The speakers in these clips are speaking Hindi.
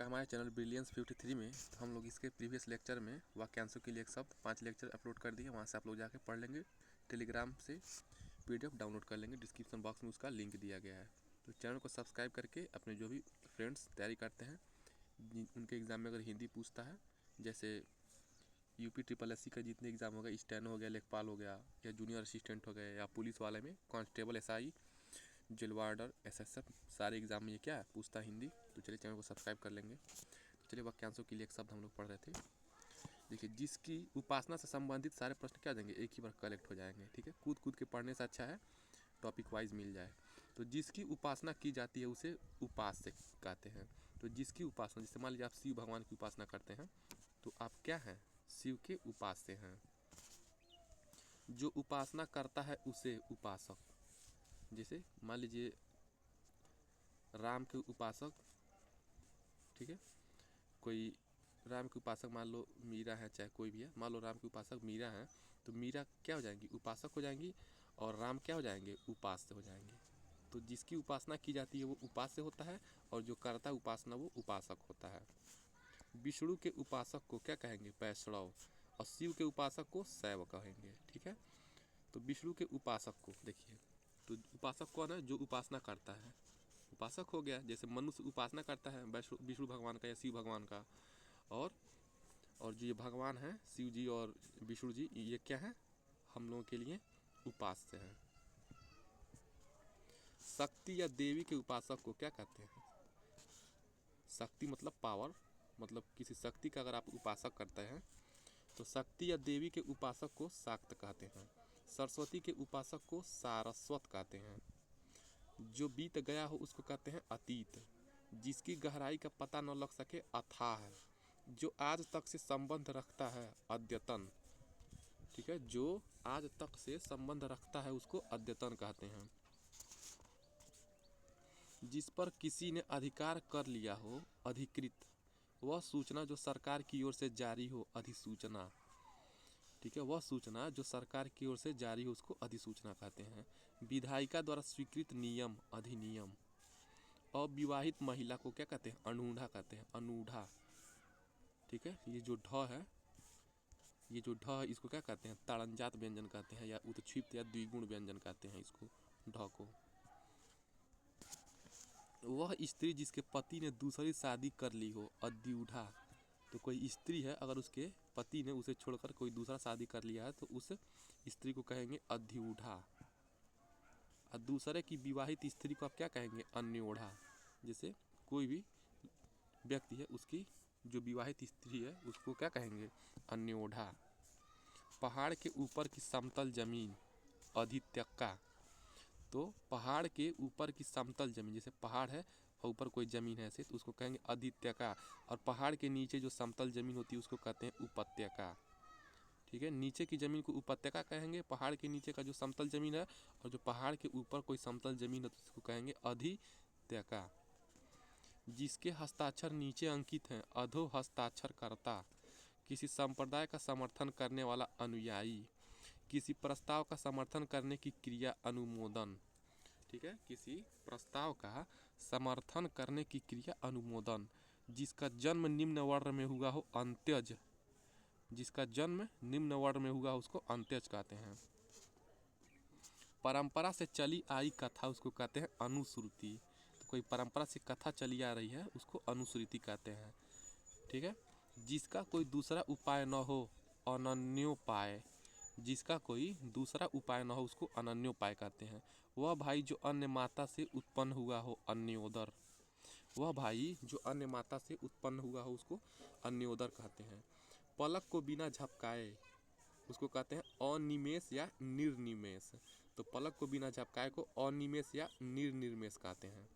आपका हमारे चैनल ब्रिलियंस 53 में। तो हम लोग इसके प्रीवियस लेक्चर में वाक्यांशों के लिए एक शब्द 5 लेक्चर अपलोड कर दिए, वहाँ से आप लोग जाके पढ़ लेंगे। टेलीग्राम से PDF डाउनलोड कर लेंगे, डिस्क्रिप्शन बॉक्स में उसका लिंक दिया गया है। तो चैनल को सब्सक्राइब करके अपने जो भी फ्रेंड्स तैयारी करते हैं, उनके एग्ज़ाम में अगर हिंदी पूछता है, जैसे UP SSC का जितने एग्ज़ाम हो गए, स्टेनो हो गया, लेखपाल हो गया, या जूनियर असिस्टेंट हो गए, या पुलिस वाले में constable, SI, jail warder, SSF, सारे एग्जाम में ये क्या है पूछता है, हिंदी। तो चलिए चैनल को सब्सक्राइब कर लेंगे। तो चलिए वाक्यांशों के लिए एक शब्द हम लोग पढ़ रहे थे। देखिए, जिसकी उपासना से संबंधित सारे प्रश्न क्या देंगे, एक ही बार कलेक्ट हो जाएंगे। ठीक है, कूद कूद के पढ़ने से अच्छा है टॉपिक वाइज मिल जाए। तो जिसकी उपासना की जाती है उसे उपास्य कहते हैं। तो जिसकी उपासना, जैसे मान लीजिए आप शिव भगवान की उपासना करते हैं, तो आप क्या हैं, शिव के उपास्य हैं। जो उपासना करता है उसे उपासक, जैसे मान लीजिए राम के उपासक, ठीक है, कोई राम के उपासक मान लो मीरा है, चाहे कोई भी है, मान लो राम के उपासक मीरा है, तो मीरा क्या हो जाएंगी, उपासक हो जाएंगी, और राम क्या हो जाएंगे, उपास्य हो जाएंगे। तो जिसकी उपासना की जाती है वो उपास्य होता है, और जो करता है उपासना वो उपासक होता है। विष्णु के उपासक को क्या कहेंगे, वैष्णव, और शिव के उपासक को शैव कहेंगे। ठीक है, तो विष्णु के उपासक को देखिए, तो उपासक कौन है, जो उपासना करता है, उपासक हो गया। जैसे मनुष्य उपासना करता है विष्णु भगवान का या शिव भगवान का, और जो ये भगवान हैं शिव जी और विष्णु जी, ये क्या है, हम लोगों के लिए उपास्य हैं। शक्ति या देवी के उपासक को क्या कहते हैं, शक्ति मतलब पावर, मतलब किसी शक्ति का अगर आप उपासक करते हैं तो शक्ति या देवी के उपासक को शाक्त कहते हैं। सरस्वती के उपासक को सारस्वत कहते हैं। जो बीत गया हो उसको कहते हैं अतीत। जिसकी गहराई का पता न लग सके अथाह। जो आज तक से संबंध रखता है अद्यतन। ठीक है, जो आज तक से संबंध रखता है उसको अद्यतन कहते हैं। जिस पर किसी ने अधिकार कर लिया हो अधिकृत। वह सूचना जो सरकार की ओर से जारी हो अधिसूचना। ठीक है, वह सूचना जो सरकार की ओर से जारी हो उसको अधिसूचना कहते हैं। विधायिका द्वारा स्वीकृत नियम अधिनियम। अविवाहित महिला को क्या कहते हैं, अनूढ़ा कहते हैं, अनूढ़ा। ठीक है, ये जो ढ है, ये जो ढ है इसको क्या कहते हैं, ताड़नजात व्यंजन कहते हैं, या उत्क्षिप्त या द्विगुण व्यंजन कहते हैं इसको, ढ को। वह स्त्री जिसके पति ने दूसरी शादी कर ली हो अद्यूढ़ा। तो कोई स्त्री है, अगर उसके पति ने उसे छोड़कर कोई दूसरा शादी कर लिया है तो उस स्त्री को कहेंगे अद्यूढ़ा। और दूसरे की विवाहित स्त्री को आप क्या कहेंगे, अन्योढ़ा। जैसे कोई भी व्यक्ति है, उसकी जो विवाहित स्त्री है उसको क्या कहेंगे, अन्योढ़ा। पहाड़ के ऊपर की समतल जमीन अधित्यक्का। तो पहाड़ के ऊपर की समतल जमीन, जैसे पहाड़ है और ऊपर कोई ज़मीन है ऐसे, तो उसको कहेंगे अधित्यका। और पहाड़ के नीचे जो समतल ज़मीन होती है उसको कहते हैं उपत्यका। ठीक है, नीचे की ज़मीन को उपत्यका कहेंगे, पहाड़ के नीचे का जो समतल ज़मीन है, और जो पहाड़ के ऊपर कोई समतल ज़मीन है तो उसको कहेंगे अधित्यका। जिसके हस्ताक्षर नीचे अंकित हैं अधो हस्ताक्षर करता। किसी संप्रदाय का समर्थन करने वाला अनुयायी। किसी प्रस्ताव का समर्थन करने की क्रिया अनुमोदन। ठीक है, किसी प्रस्ताव का समर्थन करने की क्रिया अनुमोदन। जिसका जन्म निम्न वर्ण में हुआ हो अंत्यज। जिसका जन्म निम्न वर्ण में हुआ हो उसको अंत्यज कहते हैं। परंपरा से चली आई कथा उसको कहते हैं अनुश्रुति। तो कोई परंपरा से कथा चली आ रही है उसको अनुश्रुति कहते हैं। ठीक है, जिसका कोई दूसरा उपाय न हो अनन्योपाय। जिसका कोई दूसरा उपाय न हो उसको अनन्योपाय कहते हैं। वह भाई जो अन्य माता से उत्पन्न हुआ हो अन्योदर। वह भाई जो अन्य माता से उत्पन्न हुआ हो उसको अन्योदर कहते हैं। पलक को बिना झपकाए उसको कहते हैं अनिमेष या निर्निमेष। तो पलक को बिना झपकाए को अनिमेष या निर्निमेष कहते हैं।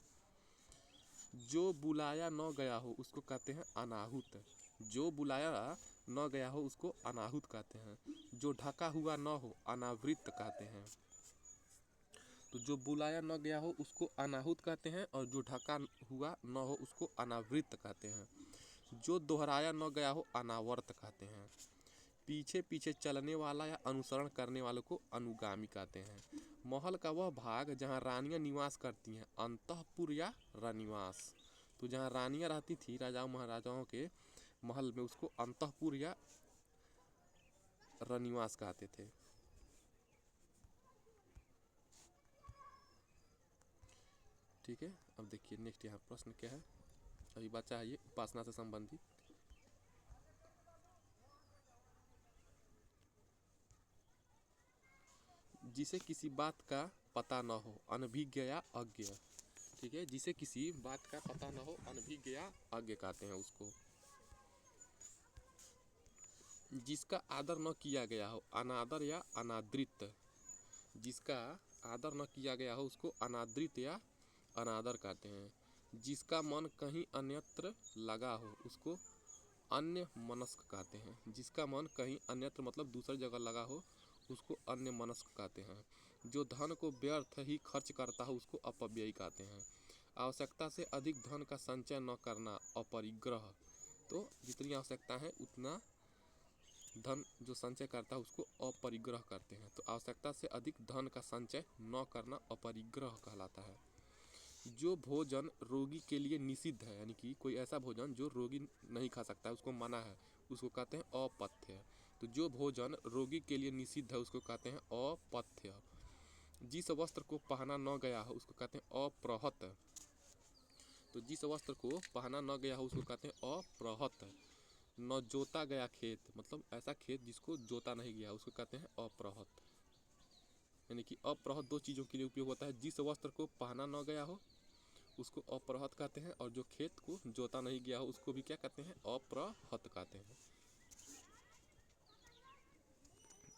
जो बुलाया न गया हो उसको कहते हैं अनाहुत। जो बुलाया न गया हो उसको अनाहुत कहते हैं। जो ढका हुआ न हो अनावृत कहते हैं। तो जो बुलाया न गया हो उसको अनाहुत कहते हैं, और जो ढका हुआ न हो उसको अनावृत कहते हैं। जो दोहराया न गया हो अनावर्त कहते हैं। पीछे पीछे चलने वाला या अनुसरण करने वाले को अनुगामी कहते हैं। महल का वह भाग जहाँ रानियां निवास करती हैं अंतःपुर या रनिवास। तो जहाँ रानियाँ रहती थी राजाओं महाराजाओं के महल में, उसको अंतःपुर या रनिवास कहते थे। ठीक है, अब देखिए नेक्स्ट यहाँ प्रश्न क्या है, अभी बचा है ये उपासना से संबंधित। जिसे किसी बात का पता न हो, अनभिज्ञ या अज्ञ। ठीक है, जिसे किसी बात का पता न हो, अनभिज्ञ या अज्ञ कहते हैं उसको। जिसका आदर न किया गया हो, अनादर या अनादृत। जिसका आदर न किया गया हो उसको अनादृत या अनादर कहते हैं। जिसका मन कहीं अन्यत्र लगा हो उसको अन्य मनस्क कहते हैं। जिसका मन कहीं अन्यत्र मतलब दूसरी जगह लगा हो उसको अन्य मनस्क कहते हैं। जो धन को व्यर्थ ही खर्च करता है उसको अपव्ययी कहते हैं। आवश्यकता से अधिक धन का संचय न करना अपरिग्रह। तो जितनी आवश्यकता है उतना धन जो संचय करता है उसको अपरिग्रह करते हैं। तो आवश्यकता से अधिक धन का संचय न करना अपरिग्रह कहलाता है। जो भोजन रोगी के लिए निषिद्ध है, यानी कि कोई ऐसा भोजन जो रोगी नहीं खा सकता है उसको मना है, उसको कहते हैं अपथ्य। तो जो भोजन रोगी के लिए निषिद्ध है उसको कहते हैं अपथ्य। जिस वस्त्र को पहना न गया हो उसको कहते हैं अप्रहत। तो जिस वस्त्र को पहना न गया हो उसको कहते हैं अप्रहत। न जोता गया खेत, मतलब ऐसा खेत जिसको जोता नहीं गया उसको कहते हैं अप्रहत। यानी कि अप्रहत दो चीज़ों के लिए उपयोग होता है। जिस वस्त्र को पहना न गया हो उसको अप्रहत कहते हैं, और जो खेत को जोता नहीं गया हो उसको भी क्या कहते हैं, अप्रहत कहते हैं।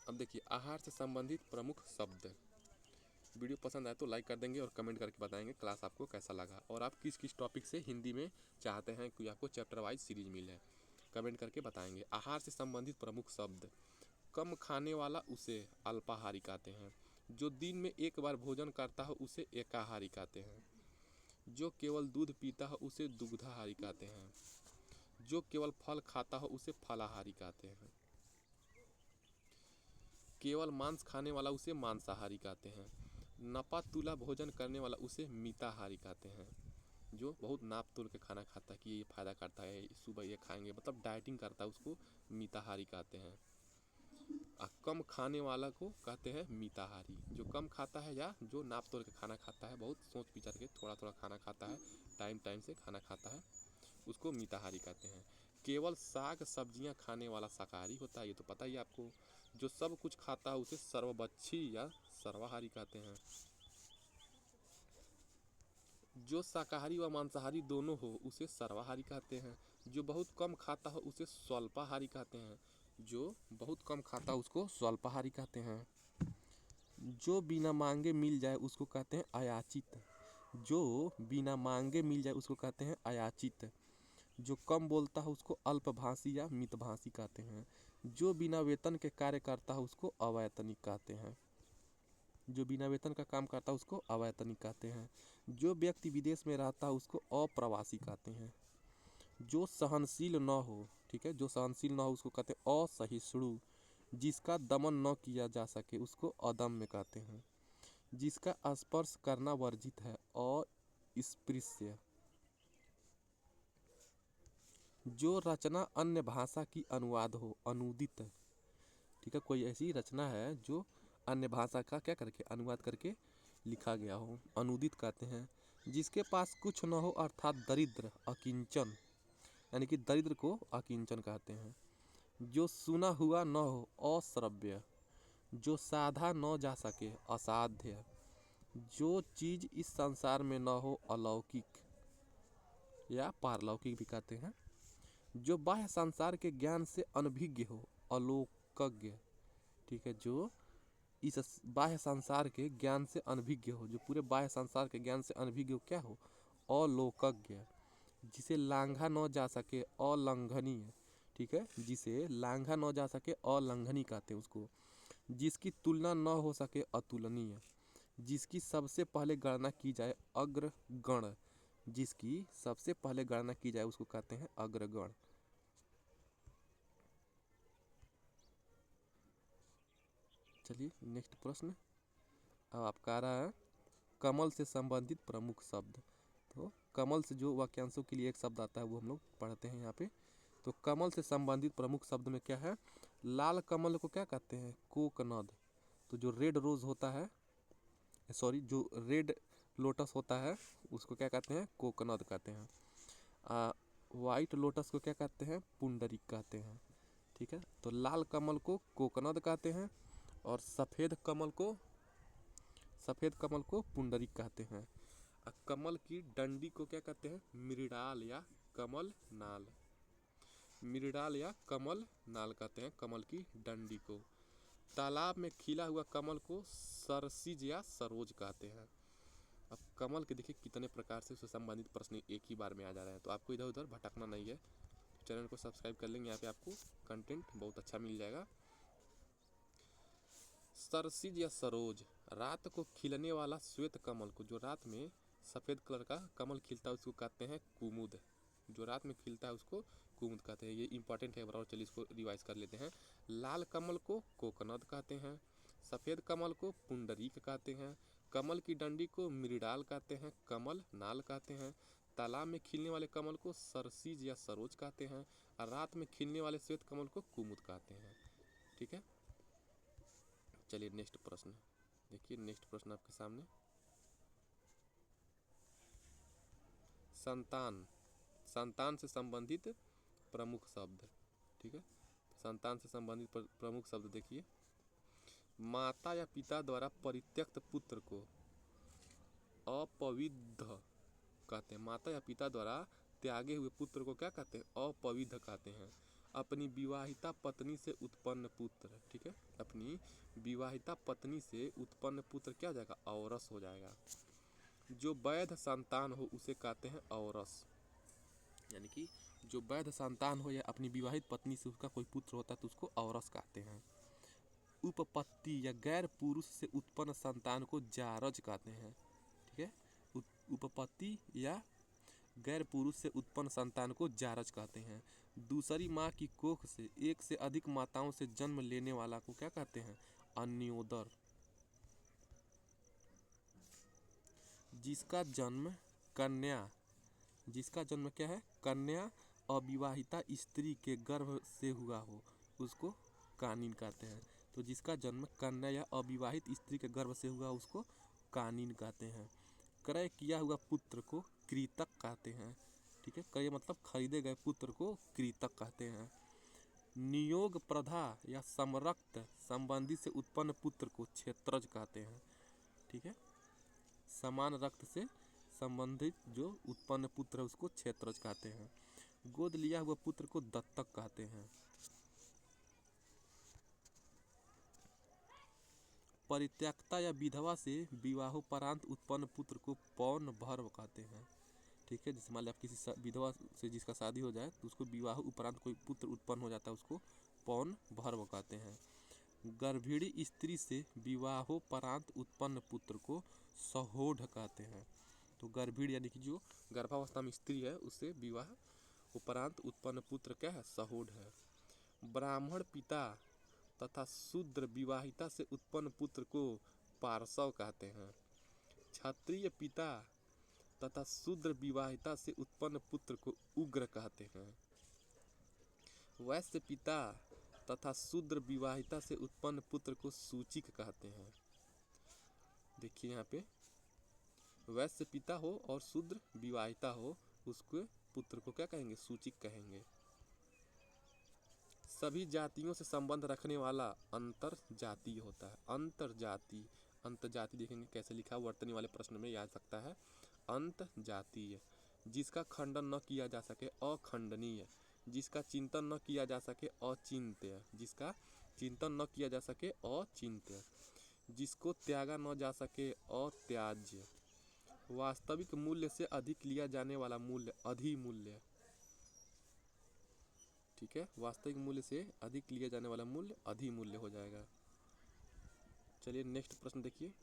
अब देखिए आहार से संबंधित प्रमुख शब्द। वीडियो पसंद आए तो लाइक कर देंगे और कमेंट करके बताएंगे क्लास आपको कैसा लगा, और आप किस किस टॉपिक से हिंदी में चाहते हैं कि आपको चैप्टर वाइज सीरीज मिले, कमेंट करके बताएंगे। आहार से संबंधित प्रमुख शब्द। कम खाने वाला उसे अल्पाहारी कहते हैं। जो दिन में एक बार भोजन करता है उसे एकाहारी कहते हैं। जो केवल दूध पीता है उसे दुग्धाहारी कहते हैं। जो केवल फल खाता है उसे फलाहारी कहते हैं। केवल मांस खाने वाला उसे मांसाहारी कहते हैं। नपा तुला भोजन करने वाला उसे मिताहारी कहते हैं। जो बहुत नाप तोल के खाना खाता है कि ये फायदा करता है, सुबह ये खाएंगे, मतलब डाइटिंग करता है, उसको मिताहारी कहते हैं। कम खाने वाला को कहते हैं मिताहारी। जो कम खाता है या जो नाप तोल के खाना खाता है, बहुत सोच विचार के थोड़ा थोड़ा खाना खाता है, टाइम टाइम से खाना खाता है, उसको मिताहारी कहते हैं। केवल साग सब्जियां खाने वाला शाकाहारी होता है, ये तो पता ही आपको। जो सब कुछ खाता है उसे सर्वभक्षी या सर्वाहारी कहते हैं। जो शाकाहारी व मांसाहारी दोनों हो उसे सर्वाहारी कहते हैं। जो बहुत कम खाता है उसे स्वल्पाहारी कहते हैं। जो बहुत कम खाता है उसको स्वल्पाहारी कहते हैं। जो बिना मांगे मिल जाए उसको कहते हैं अयाचित। जो बिना मांगे मिल जाए उसको कहते हैं अयाचित। जो कम बोलता है उसको अल्पभाषी या मितभाषी कहते हैं। जो बिना वेतन के कार्य करता है उसको अवैतनिक कहते हैं। जो बिना वेतन का काम करता है उसको अवैतनिक कहते हैं। जो व्यक्ति विदेश में रहता है उसको अप्रवासी कहते हैं। जो सहनशील न हो, ठीक है, जो सहनशील न हो उसको कहते हैं असहिष्णु। जिसका दमन न किया जा सके उसको अदम्य कहते हैं। जिसका स्पर्श करना वर्जित है अस्पृश्य। जो रचना अन्य भाषा की अनुवाद हो अनूदित। ठीक है, कोई ऐसी रचना है जो अन्य भाषा का क्या करके अनुवाद करके लिखा गया हो, अनूदित कहते हैं। जिसके पास कुछ न हो अर्थात दरिद्र अकिंचन, यानी कि दरिद्र को अकिंचन कहते हैं। जो सुना हुआ न हो अश्रव्य। जो साधा न जा सके असाध्य। जो चीज इस संसार में न हो अलौकिक या पारलौकिक भी कहते हैं। जो बाह्य संसार के ज्ञान से अनभिज्ञ हो अलोकज्ञ। ठीक है, जो इस बाह्य संसार के ज्ञान से अनभिज्ञ हो, जो पूरे बाह्य संसार के ज्ञान से अनभिज्ञ हो क्या हो, अलोकज्ञ। जिसे लांघा न जा सके अलंघनीय। ठीक है, जिसे लांघा न जा सके अलंघनीय कहते हैं उसको। जिसकी तुलना न हो सके अतुलनीय। जिसकी सबसे पहले गणना की जाए अग्रगण। जिसकी सबसे पहले गणना की जाए उसको कहते हैं अग्रगण। चलिए नेक्स्ट प्रश्न अब आपका आ रहा है कमल से संबंधित प्रमुख शब्द। तो कमल से जो वाक्यांशों के लिए एक शब्द आता है वो हम लोग पढ़ते हैं यहाँ पे। तो कमल से संबंधित प्रमुख शब्द में क्या है, लाल कमल को क्या कहते हैं, कोकनद। तो जो रेड रोज होता है, सॉरी जो रेड लोटस होता है उसको क्या कहते हैं, कोकनद कहते हैं। वाइट लोटस को क्या कहते हैं, पुंडरीक कहते हैं। ठीक है, तो लाल कमल को कोकनद कहते हैं और सफ़ेद कमल को पुंडरीक कहते हैं। कमल की डंडी को क्या कहते हैं, मृडाल या कमल नाल। मृडाल या कमल नाल कहते हैं कमल की डंडी को। तालाब में खिला हुआ कमल को सरसिज या सरोज कहते हैं। अब कमल के देखिए कितने प्रकार से उससे संबंधित प्रश्न एक ही बार में आ जा रहे हैं, तो आपको इधर उधर भटकना नहीं है। चैनल को सब्सक्राइब कर लेंगे, यहाँ पे आपको कंटेंट बहुत अच्छा मिल जाएगा। सरसिज या सरोज, रात को खिलने वाला श्वेत कमल को, जो रात में सफ़ेद कलर का कमल खिलता है उसको कहते हैं कुमुद। जो रात में खिलता है उसको कुमुद कहते हैं। ये इंपॉर्टेंट है, बराबर चलिए इसको रिवाइज कर लेते हैं। लाल कमल को कोकनद कहते हैं, सफ़ेद कमल को पुंडरीक कहते हैं, कमल की डंडी को मृडाल कहते हैं, कमल नाल कहते हैं, तालाब में खिलने वाले कमल को सरसिज या सरोज कहते हैं, और रात में खिलने वाले श्वेत कमल को कुमुद कहते हैं। ठीक है, चलिए नेक्स्ट प्रश्न देखिए। नेक्स्ट प्रश्न आपके सामने, संतान, संतान से संबंधित प्रमुख शब्द। ठीक है, संतान से संबंधित प्रमुख शब्द देखिए। माता या पिता द्वारा परित्यक्त पुत्र को अपविद्ध कहते हैं। माता या पिता द्वारा त्यागे हुए पुत्र को क्या कहते हैं, अपविद्ध कहते हैं। अपनी विवाहिता पत्नी से उत्पन्न पुत्र, ठीक है, अपनी विवाहिता पत्नी से उत्पन्न पुत्र क्या हो जाएगा, औरस हो जाएगा। जो वैध संतान हो उसे कहते हैं औरस, यानी कि जो वैध संतान हो या अपनी विवाहित पत्नी से उसका कोई पुत्र होता है तो उसको औरस कहते हैं। उपपत्ति या गैर पुरुष से उत्पन्न संतान को जारज कहते हैं। ठीक है, उपपत्ति या गैर पुरुष से उत्पन्न संतान को जारज कहते हैं। दूसरी माँ की कोख से एक से अधिक माताओं से जन्म लेने वाला को क्या कहते हैं, अन्योदर। जिसका जन्म कन्या, जिसका जन्म क्या है, कन्या अविवाहिता स्त्री के गर्भ से हुआ हो उसको कानीन कहते हैं। तो जिसका जन्म कन्या या अविवाहित स्त्री के गर्भ से हुआ उसको कानीन कहते हैं। क्रय किया हुआ पुत्र को कृतक कहते हैं। ठीक है, क्रय मतलब खरीदे गए पुत्र को कृतक कहते हैं। नियोग प्रधा या समरक्त संबंधी से उत्पन्न पुत्र को क्षेत्रज कहते हैं। ठीक है, समान रक्त से संबंधित जो उत्पन्न पुत्र है उसको क्षेत्रज कहते हैं। गोद लिया हुआ पुत्र को दत्तक कहते हैं। परित्यक्ता या विधवा से विवाहोपरांत उत्पन्न पुत्र को पौन भर्व कहते हैं। ठीक है, जैसे मान लिया आप किसी विधवा से जिसका शादी हो जाए तो उसको विवाह उपरांत कोई पुत्र उत्पन्न हो जाता है उसको पौन भर्व कहते हैं। गर्भिणी स्त्री से विवाहोपरांत उत्पन्न पुत्र को सहोढ़ कहते हैं। तो गर्भिणी यानी कि जो गर्भावस्था में स्त्री है उससे विवाह उपरांत उत्पन्न पुत्र क्या है, सहोढ़ है। ब्राह्मण पिता तथा शूद्र विवाहिता से उत्पन्न पुत्र को पार्श्व कहते हैं। क्षत्रिय पिता तथा शूद्र विवाहिता से उत्पन्न पुत्र को उग्र कहते हैं। वैश्य पिता तथा शूद्र विवाहिता से उत्पन्न पुत्र को सूचिक कहते हैं। देखिए यहाँ पे वैश्य पिता हो और शूद्र विवाहिता हो उसके पुत्र को क्या कहेंगे, सूचिक कहेंगे। सभी जातियों से संबंध रखने वाला अंतर जातीय होता है। अंतर जाति देखेंगे कैसे लिखा, वर्तनी वाले प्रश्न में याद सकता है। अंत जातीय, जिसका खंडन न किया जा सके अखंडनीय, जिसका चिंतन न किया जा सके अचिंत्य, जिसका चिंतन न किया जा सके अचिंत्य, जिसको त्यागा न जा सके अत्याज्य, वास्तविक मूल्य से अधिक लिया जाने वाला मूल्य अधिमूल्य। ठीक है, वास्तविक मूल्य से अधिक लिया जाने वाला मूल्य अधिमूल्य हो जाएगा। चलिए नेक्स्ट प्रश्न देखिए।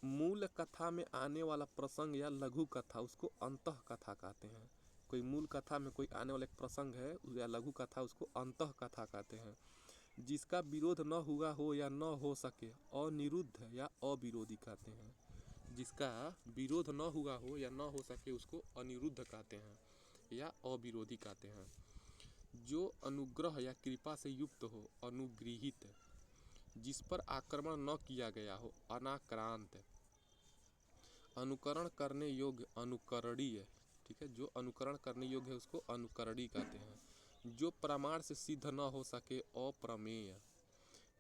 मूल कथा में आने वाला प्रसंग या लघु कथा उसको अंतः कथा कहते हैं। कोई मूल कथा में कोई आने वाला एक प्रसंग है या लघु कथा उसको अंतः कथा कहते हैं। जिसका विरोध न हुआ हो या न हो सके अनिरुद्ध या अविरोधी कहते हैं। जिसका विरोध न हुआ हो या न हो सके उसको अनिरुद्ध कहते हैं या अविरोधी कहते हैं। जो अनुग्रह या कृपा से युक्त हो, अनुगृहित, जिस पर आक्रमण न किया गया हो, अनाक्रांत, अनुकरण करने योग्य, अनुकरणीय, ठीक है, जो अनुकरण करने योग्य है उसको अनुकरणीय कहते हैं। जो प्रमाण से सिद्ध न हो सके, अप्रमेय,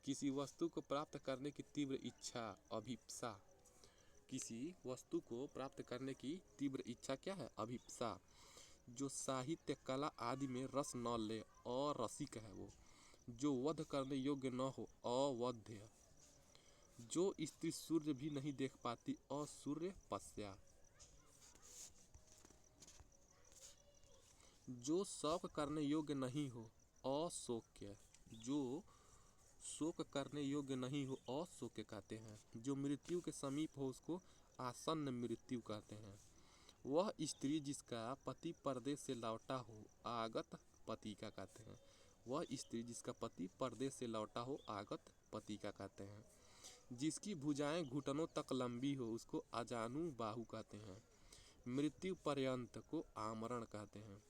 किसी वस्तु को प्राप्त करने की तीव्र इच्छा, अभिप्सा, किसी वस्तु को प्राप्त करने की तीव्र इच्छा क्या है, अभिप्सा। जो साहित्य कला आदि में रस न ले, अरसिक है वो। जो वध करने योग्य न हो, अवध्य। जो स्त्री सूर्य भी नहीं देख पाती, असूर्य पश्या। जो शोक करने योग्य नहीं हो, अशोक्य। जो शोक करने योग्य नहीं हो, अशोक्य कहते हैं। जो मृत्यु के समीप हो उसको आसन्न मृत्यु कहते हैं। वह स्त्री जिसका पति परदेश से लौटा हो, आगत पति का कहते हैं। वह स्त्री जिसका पति परदेश से लौटा हो, आगत पति का कहते हैं। जिसकी भुजाएं घुटनों तक लंबी हो उसको अजानु बाहु कहते हैं। मृत्यु पर्यंत को आमरण कहते हैं।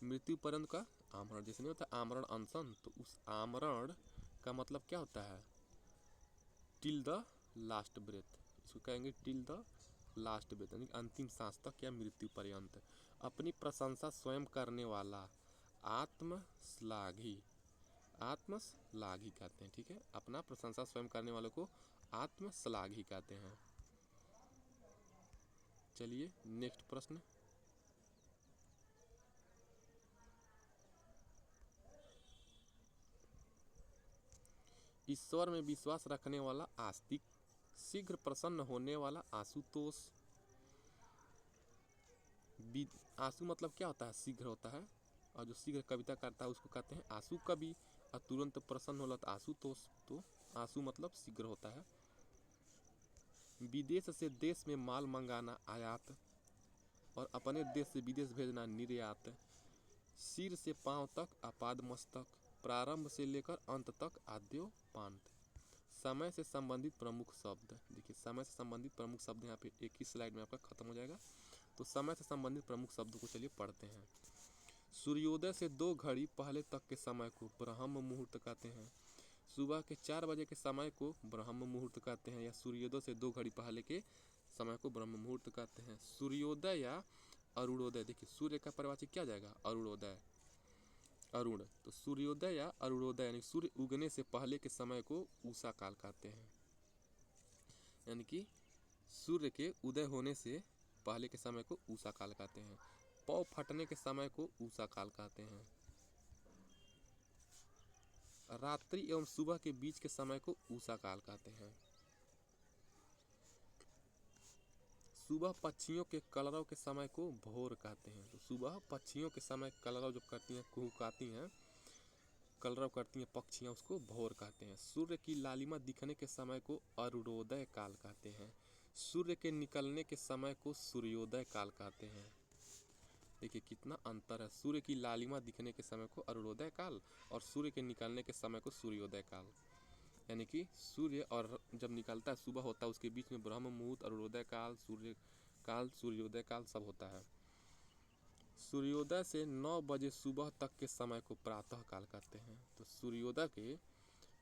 मृत्यु पर्यंत का आमरण, जैसे नहीं होता आमरण अनशन, तो उस आमरण का मतलब क्या होता है, टिल द लास्ट ब्रेथ, इसको कहेंगे टिल द लास्ट ब्रेथ, यानी अंतिम सांस तक या मृत्यु पर्यंत। अपनी प्रशंसा स्वयं करने वाला, आत्मश्लाघी, आत्मश्लाघी कहते हैं, ठीक है। अपना प्रशंसा स्वयं करने वालों को आत्मश्लाघी कहते हैं। चलिए नेक्स्ट प्रश्न। ईश्वर में विश्वास रखने वाला आस्तिक, शीघ्र प्रसन्न होने वाला आशुतोष। आंसू मतलब क्या होता है, शीघ्र होता है, और जो शीघ्र कविता करता है उसको कहते हैं आंसू कवि, और तुरंत प्रसन्न होला तो आशुतोष। तो आंसू मतलब शीघ्र होता है। विदेश से देश में माल मंगाना आयात, और अपने देश से विदेश भेजना निर्यात। सिर से पांव तक आपाद मस्तक, प्रारंभ से लेकर अंत तक आद्योपांत। समय से संबंधित प्रमुख शब्द, देखिए समय से संबंधित प्रमुख शब्द यहाँ पे एक ही स्लाइड में आपका खत्म हो जाएगा। तो समय से संबंधित प्रमुख शब्दों को चलिए पढ़ते हैं। सूर्योदय से 2 घड़ी पहले तक के समय को ब्रह्म मुहूर्त कहते हैं। सुबह के 4 बजे के समय को ब्रह्म मुहूर्त कहते हैं, या सूर्योदय से 2 घड़ी पहले के समय को ब्रह्म मुहूर्त कहते हैं। सूर्योदय या अरुणोदय, देखिए सूर्य का परिवाचिक क्या जाएगा, अरुणोदय, अरुण। तो सूर्योदय या अरुणोदय यानी सूर्य उगने से पहले के समय को उषा काल कहते हैं, यानी कि सूर्य के उदय होने से पहले के समय को उषा काल कहते हैं। पौ फटने के समय को उषा काल कहते हैं। रात्रि एवं सुबह के बीच के समय को उषा काल कहते हैं। सुबह पक्षियों के कलरव के समय को भोर कहते हैं। तो सुबह पक्षियों के समय कलरव जब करती हैं, कुहुकाती हैं, कलरव करती हैं पक्षियाँ, उसको भोर कहते हैं। सूर्य की लालिमा दिखने के समय को अरुणोदय काल कहते हैं। सूर्य के निकलने के समय को सूर्योदय काल कहते हैं। देखिए कितना अंतर है, सूर्य की लालिमा दिखने के समय को अरुणोदय काल, और सूर्य के निकलने के समय को सूर्योदय काल। यानी कि सूर्य और जब निकलता है, सुबह होता है, उसके बीच में ब्रह्म मुहूर्त, अरुणोदय काल, सूर्य काल, सूर्योदय काल सब होता है। सूर्योदय से 9 बजे सुबह तक के समय को प्रातः काल कहते हैं। तो सूर्योदय के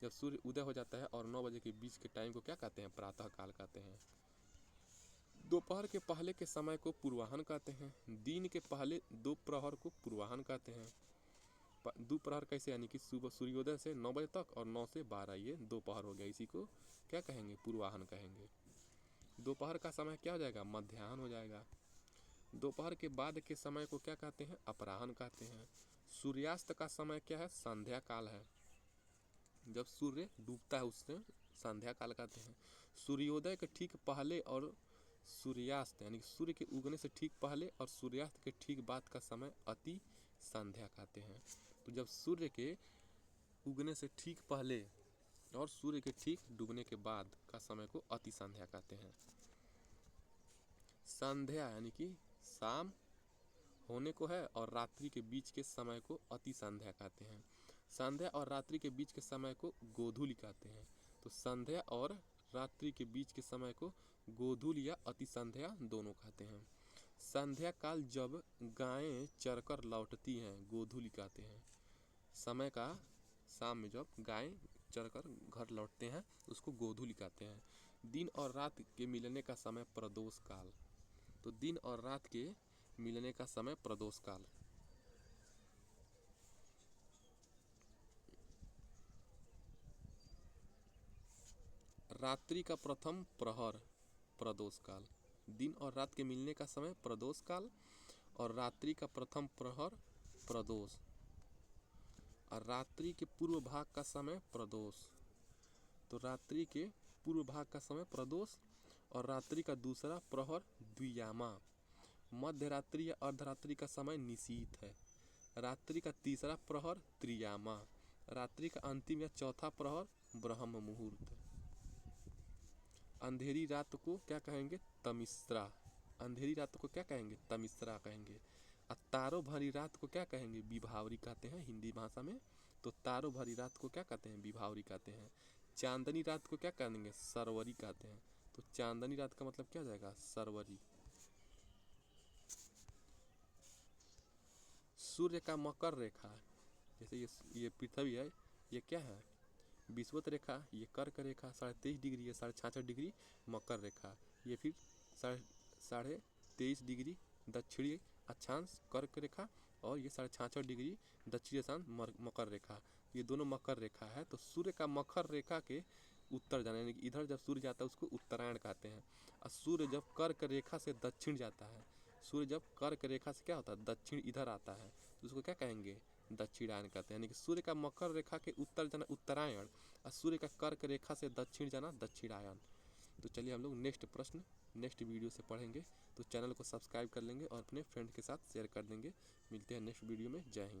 जब सूर्य उदय हो जाता है और 9 बजे के बीच के टाइम को क्या कहते हैं, प्रातः काल कहते हैं। दोपहर के पहले के समय को पूर्वाहन कहते हैं। दिन के पहले दोपहर को पूर्वाहन कहते हैं। दोपहर कैसे, यानी कि सुबह सूर्योदय से 9 बजे तक और 9 से 12 ये दोपहर हो गया, इसी को क्या कहेंगे, पूर्वाहन कहेंगे। दोपहर का समय क्या हो जाएगा, मध्याह्न हो जाएगा। दोपहर के बाद के समय को क्या कहते हैं, अपराह्न कहते हैं। सूर्यास्त का समय क्या है, संध्या काल है। जब सूर्य डूबता है उससे संध्या काल कहते हैं। सूर्योदय के ठीक पहले और सूर्यास्त यानी सूर्य के उगने से ठीक पहले और सूर्यास्त के ठीक बाद का समय अति संध्या कहते हैं। तो जब सूर्य के उगने से ठीक पहले और सूर्य के ठीक डूबने के बाद का समय को अति संध्या कहते हैं। संध्या यानी कि शाम होने को है और रात्रि के बीच के समय को अति संध्या कहते हैं। संध्या और रात्रि के बीच के समय को गोधूलि कहते हैं। तो संध्या और रात्रि के बीच के समय को गोधूल या अति संध्या दोनों कहते हैं। संध्या काल जब गायें चरकर लौटती हैं गोधूली कहते हैं। समय का शाम में जब गायें चरकर घर लौटते हैं उसको गोधूली कहते हैं। दिन और रात के मिलने का समय प्रदोष काल। तो दिन और रात के मिलने का समय प्रदोष काल। रात्रि का प्रथम प्रहर प्रदोष काल। दिन और रात के मिलने का समय प्रदोष काल और रात्रि का प्रथम प्रहर प्रदोष और रात्रि के पूर्व भाग का समय प्रदोष। तो रात्रि के पूर्व भाग का समय प्रदोष और रात्रि का दूसरा प्रहर द्वियामा। मध्य रात्रि या अर्धरात्रि का समय निशीथ है। रात्रि का तीसरा प्रहर त्रियामा। रात्रि का अंतिम या चौथा प्रहर ब्रह्म मुहूर्त। अंधेरी रात को क्या कहेंगे? तमिश्रा। अंधेरी रात को क्या कहेंगे? तमिश्रा कहेंगे। और तारों भरी रात को क्या कहेंगे? विभावरी कहते हैं हिंदी भाषा में। तो तारों भरी रात को क्या कहते हैं? विभावरी कहते हैं। चांदनी रात को क्या कहेंगे? सरवरी कहते हैं। तो चांदनी रात का मतलब क्या हो जाएगा? सरवरी। सूर्य का मकर रेखा, जैसे ये पृथ्वी है, ये क्या है? विषुवत रेखा। ये कर्क रेखा 23.5 डिग्री है, 66.5 डिग्री मकर रेखा। ये फिर 23.5 डिग्री दक्षिणी अक्षांश कर्क रेखा और ये 66.5 डिग्री दक्षिणी अक्षांश मकर रेखा। ये दोनों मकर रेखा है। तो सूर्य का मकर रेखा के उत्तर जाना, यानी कि इधर जब सूर्य जाता है उसको उत्तरायण कहते हैं। और सूर्य जब कर्क रेखा से दक्षिण जाता है, सूर्य जब कर्क रेखा से क्या होता है? दक्षिण इधर आता है, तो उसको क्या कहेंगे? दक्षिणायन कहते हैं। यानी कि सूर्य का मकर रेखा के उत्तर जाना उत्तरायण और सूर्य का कर्क रेखा से दक्षिण जाना दक्षिणायन। तो चलिए हम लोग नेक्स्ट प्रश्न नेक्स्ट वीडियो से पढ़ेंगे। तो चैनल को सब्सक्राइब कर लेंगे और अपने फ्रेंड के साथ शेयर कर देंगे। मिलते हैं नेक्स्ट वीडियो में। जय हिंद।